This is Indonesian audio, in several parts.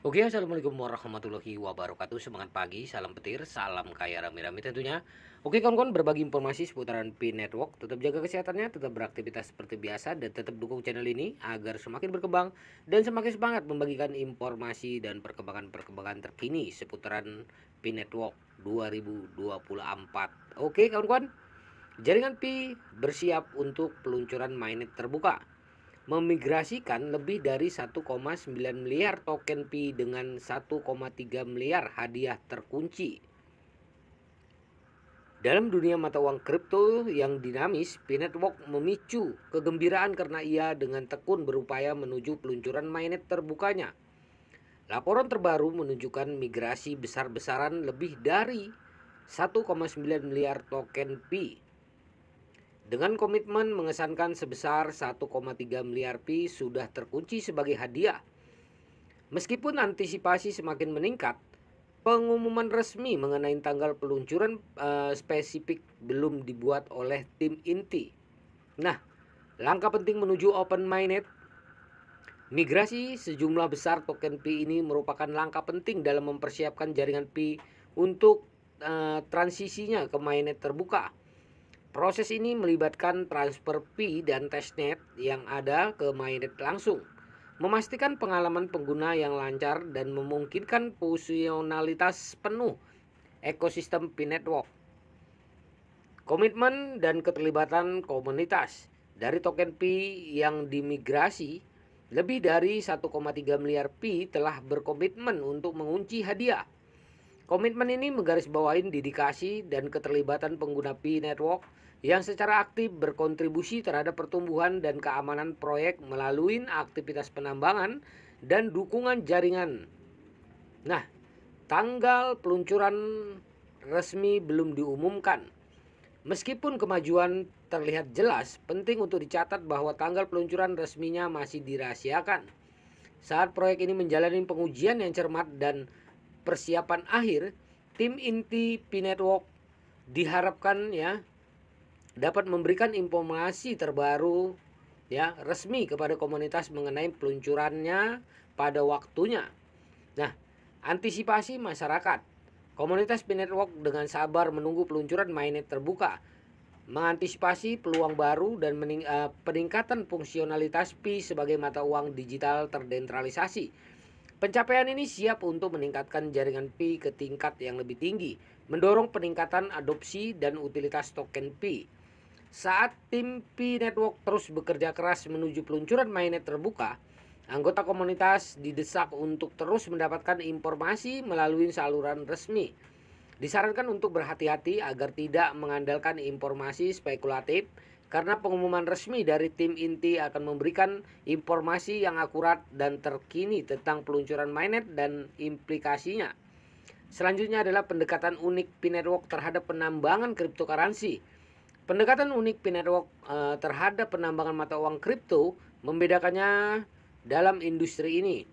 Oke, assalamualaikum warahmatullahi wabarakatuh. Semangat pagi, salam petir, salam kaya rame-rame tentunya. Oke, kawan-kawan, berbagi informasi seputaran Pi Network. Tetap jaga kesehatannya, tetap beraktivitas seperti biasa, dan tetap dukung channel ini agar semakin berkembang dan semakin semangat membagikan informasi dan perkembangan-perkembangan terkini seputaran Pi Network 2024. Oke, kawan-kawan, jaringan Pi bersiap untuk peluncuran mainnet terbuka, memigrasikan lebih dari 1,9 miliar token Pi dengan 1,3 miliar hadiah terkunci. Dalam dunia mata uang kripto yang dinamis, Pi Network memicu kegembiraan karena ia dengan tekun berupaya menuju peluncuran mainnet terbukanya. Laporan terbaru menunjukkan migrasi besar-besaran lebih dari 1,9 miliar token Pi. Dengan komitmen mengesankan sebesar 1,3 miliar Pi sudah terkunci sebagai hadiah. Meskipun antisipasi semakin meningkat, pengumuman resmi mengenai tanggal peluncuran spesifik belum dibuat oleh tim inti. Nah, langkah penting menuju open mainnet. Migrasi sejumlah besar token Pi ini merupakan langkah penting dalam mempersiapkan jaringan Pi untuk transisinya ke mainnet terbuka. Proses ini melibatkan transfer Pi dan testnet yang ada ke mainnet langsung, memastikan pengalaman pengguna yang lancar dan memungkinkan fungsionalitas penuh ekosistem Pi Network. Komitmen dan keterlibatan komunitas dari token Pi yang dimigrasi, lebih dari 1,3 miliar Pi telah berkomitmen untuk mengunci hadiah. Komitmen ini menggarisbawahi dedikasi dan keterlibatan pengguna Pi Network yang secara aktif berkontribusi terhadap pertumbuhan dan keamanan proyek melalui aktivitas penambangan dan dukungan jaringan. Nah, tanggal peluncuran resmi belum diumumkan. Meskipun kemajuan terlihat jelas, penting untuk dicatat bahwa tanggal peluncuran resminya masih dirahasiakan. Saat proyek ini menjalani pengujian yang cermat dan persiapan akhir, tim inti Pi Network diharapkan dapat memberikan informasi terbaru resmi kepada komunitas mengenai peluncurannya pada waktunya. Nah, antisipasi masyarakat. Komunitas Pi Network dengan sabar menunggu peluncuran mainnet terbuka, mengantisipasi peluang baru dan peningkatan fungsionalitas Pi sebagai mata uang digital terdesentralisasi. Pencapaian ini siap untuk meningkatkan jaringan Pi ke tingkat yang lebih tinggi, mendorong peningkatan adopsi dan utilitas token Pi. Saat tim Pi Network terus bekerja keras menuju peluncuran mainnet terbuka, anggota komunitas didesak untuk terus mendapatkan informasi melalui saluran resmi. Disarankan untuk berhati-hati agar tidak mengandalkan informasi spekulatif, karena pengumuman resmi dari tim inti akan memberikan informasi yang akurat dan terkini tentang peluncuran mainnet dan implikasinya. Selanjutnya adalah pendekatan unik Pi Network terhadap penambangan cryptocurrency. Pendekatan unik Pi Network terhadap penambangan mata uang kripto membedakannya dalam industri ini.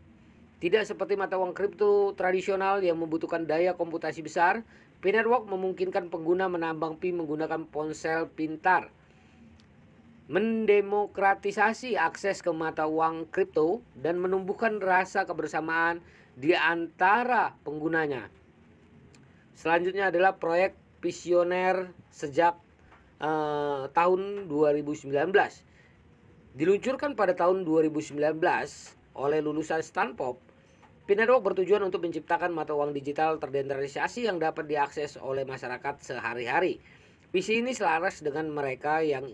Tidak seperti mata uang kripto tradisional yang membutuhkan daya komputasi besar, Pi Network memungkinkan pengguna menambang Pi menggunakan ponsel pintar, mendemokratisasi akses ke mata uang kripto, dan menumbuhkan rasa kebersamaan di antara penggunanya. Selanjutnya adalah proyek visioner sejak tahun 2019. Diluncurkan pada tahun 2019 oleh lulusan Stanford, Pi Network bertujuan untuk menciptakan mata uang digital terdesentralisasi yang dapat diakses oleh masyarakat sehari-hari. Visi ini selaras dengan mereka yang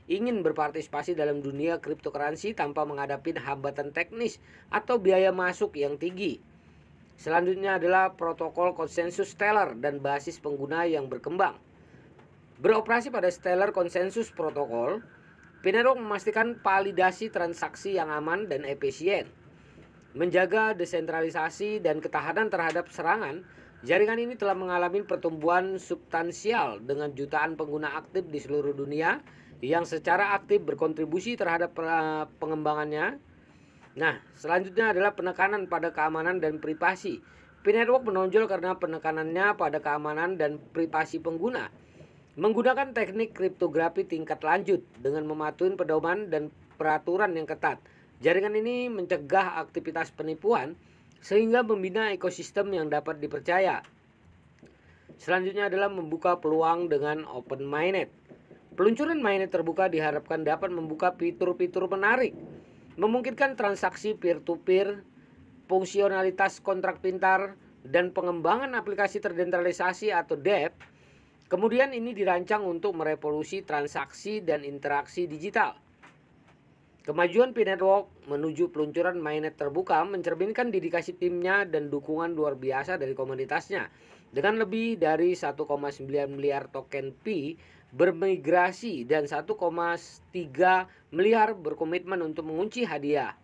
ingin berpartisipasi dalam dunia cryptocurrency tanpa menghadapi hambatan teknis atau biaya masuk yang tinggi. Selanjutnya adalah protokol konsensus Stellar dan basis pengguna yang berkembang. Beroperasi pada Stellar Consensus Protocol, Pi Network memastikan validasi transaksi yang aman dan efisien. Menjaga desentralisasi dan ketahanan terhadap serangan, jaringan ini telah mengalami pertumbuhan substansial dengan jutaan pengguna aktif di seluruh dunia yang secara aktif berkontribusi terhadap pengembangannya. Nah, selanjutnya adalah penekanan pada keamanan dan privasi. Pi Network menonjol karena penekanannya pada keamanan dan privasi pengguna. Menggunakan teknik kriptografi tingkat lanjut dengan mematuhi pedoman dan peraturan yang ketat, jaringan ini mencegah aktivitas penipuan sehingga membina ekosistem yang dapat dipercaya. Selanjutnya adalah membuka peluang dengan open mainnet. Peluncuran mainnet terbuka diharapkan dapat membuka fitur-fitur menarik, memungkinkan transaksi peer-to-peer, fungsionalitas kontrak pintar, dan pengembangan aplikasi tersentralisasi atau DEP. Kemudian ini dirancang untuk merevolusi transaksi dan interaksi digital. Kemajuan P-Network menuju peluncuran mainnet terbuka mencerminkan dedikasi timnya dan dukungan luar biasa dari komunitasnya. Dengan lebih dari 1,9 miliar token P bermigrasi dan 1,3 miliar berkomitmen untuk mengunci hadiah.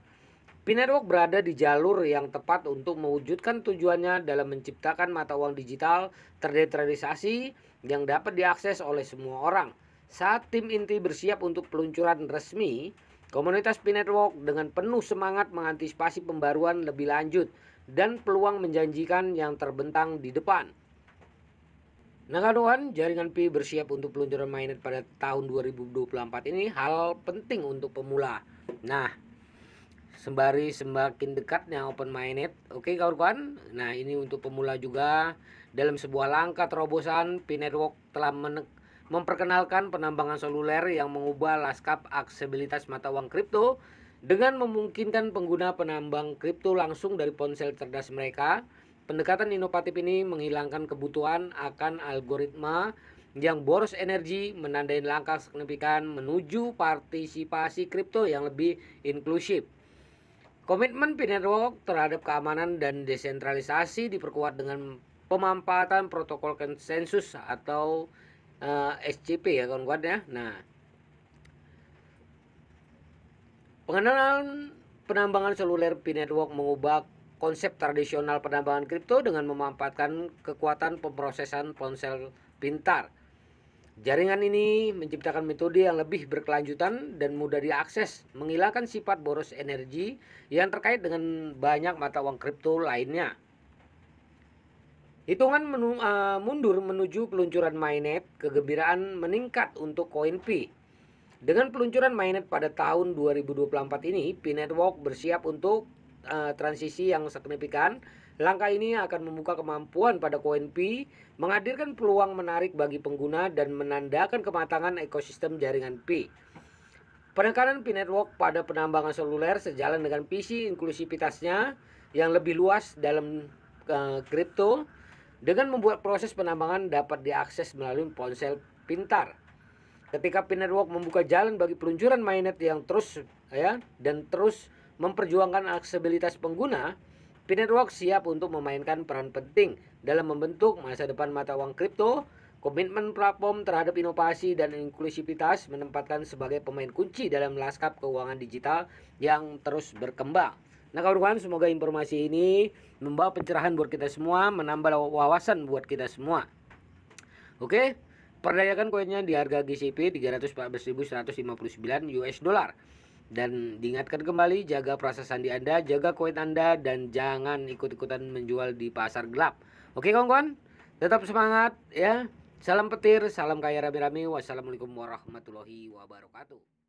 P-Network berada di jalur yang tepat untuk mewujudkan tujuannya dalam menciptakan mata uang digital terdesentralisasi yang dapat diakses oleh semua orang. Saat tim inti bersiap untuk peluncuran resmi, komunitas P-Network dengan penuh semangat mengantisipasi pembaruan lebih lanjut dan peluang menjanjikan yang terbentang di depan. Nah kawan, jaringan P bersiap untuk peluncuran mainnet pada tahun 2024 ini hal penting untuk pemula. Nah, semakin dekatnya open mainnet, oke kawan-kawan. Nah ini untuk pemula juga. Dalam sebuah langkah terobosan, P-Network telah memperkenalkan penambangan seluler yang mengubah lanskap aksesibilitas mata uang kripto dengan memungkinkan pengguna penambang kripto langsung dari ponsel cerdas mereka. Pendekatan inovatif ini menghilangkan kebutuhan akan algoritma yang boros energi, menandai langkah signifikan menuju partisipasi kripto yang lebih inklusif. Komitmen P-Network terhadap keamanan dan desentralisasi diperkuat dengan pemanfaatan protokol konsensus atau SCP ya kawan-kawan ya. Nah, pengenalan penambangan seluler P-Network mengubah konsep tradisional penambangan kripto dengan memanfaatkan kekuatan pemrosesan ponsel pintar. Jaringan ini menciptakan metode yang lebih berkelanjutan dan mudah diakses, menghilangkan sifat boros energi yang terkait dengan banyak mata uang kripto lainnya. Hitungan mundur menuju peluncuran mainnet, kegembiraan meningkat untuk koin P. Dengan peluncuran mainnet pada tahun 2024 ini, P-Network bersiap untuk transisi yang signifikan. Langkah ini akan membuka kemampuan pada koin P, menghadirkan peluang menarik bagi pengguna dan menandakan kematangan ekosistem jaringan P. Penekanan P-Network pada penambangan seluler sejalan dengan visi inklusivitasnya yang lebih luas dalam kripto dengan membuat proses penambangan dapat diakses melalui ponsel pintar. Ketika P-Network membuka jalan bagi peluncuran mainnet yang terus memperjuangkan aksesibilitas pengguna, P-Network siap untuk memainkan peran penting dalam membentuk masa depan mata uang kripto. Komitmen platform terhadap inovasi dan inklusivitas menempatkan sebagai pemain kunci dalam lanskap keuangan digital yang terus berkembang. Nah kawan-kawan, semoga informasi ini membawa pencerahan buat kita semua, menambah wawasan buat kita semua. Oke, perdayakan koinnya di harga GCP 314.159 US dollar. Dan diingatkan kembali, jaga perasaan sandi Anda, jaga koin Anda, dan jangan ikut-ikutan menjual di pasar gelap. Oke kawan-kawan, tetap semangat ya. Salam petir, salam kaya rame-rame. Wassalamualaikum warahmatullahi wabarakatuh.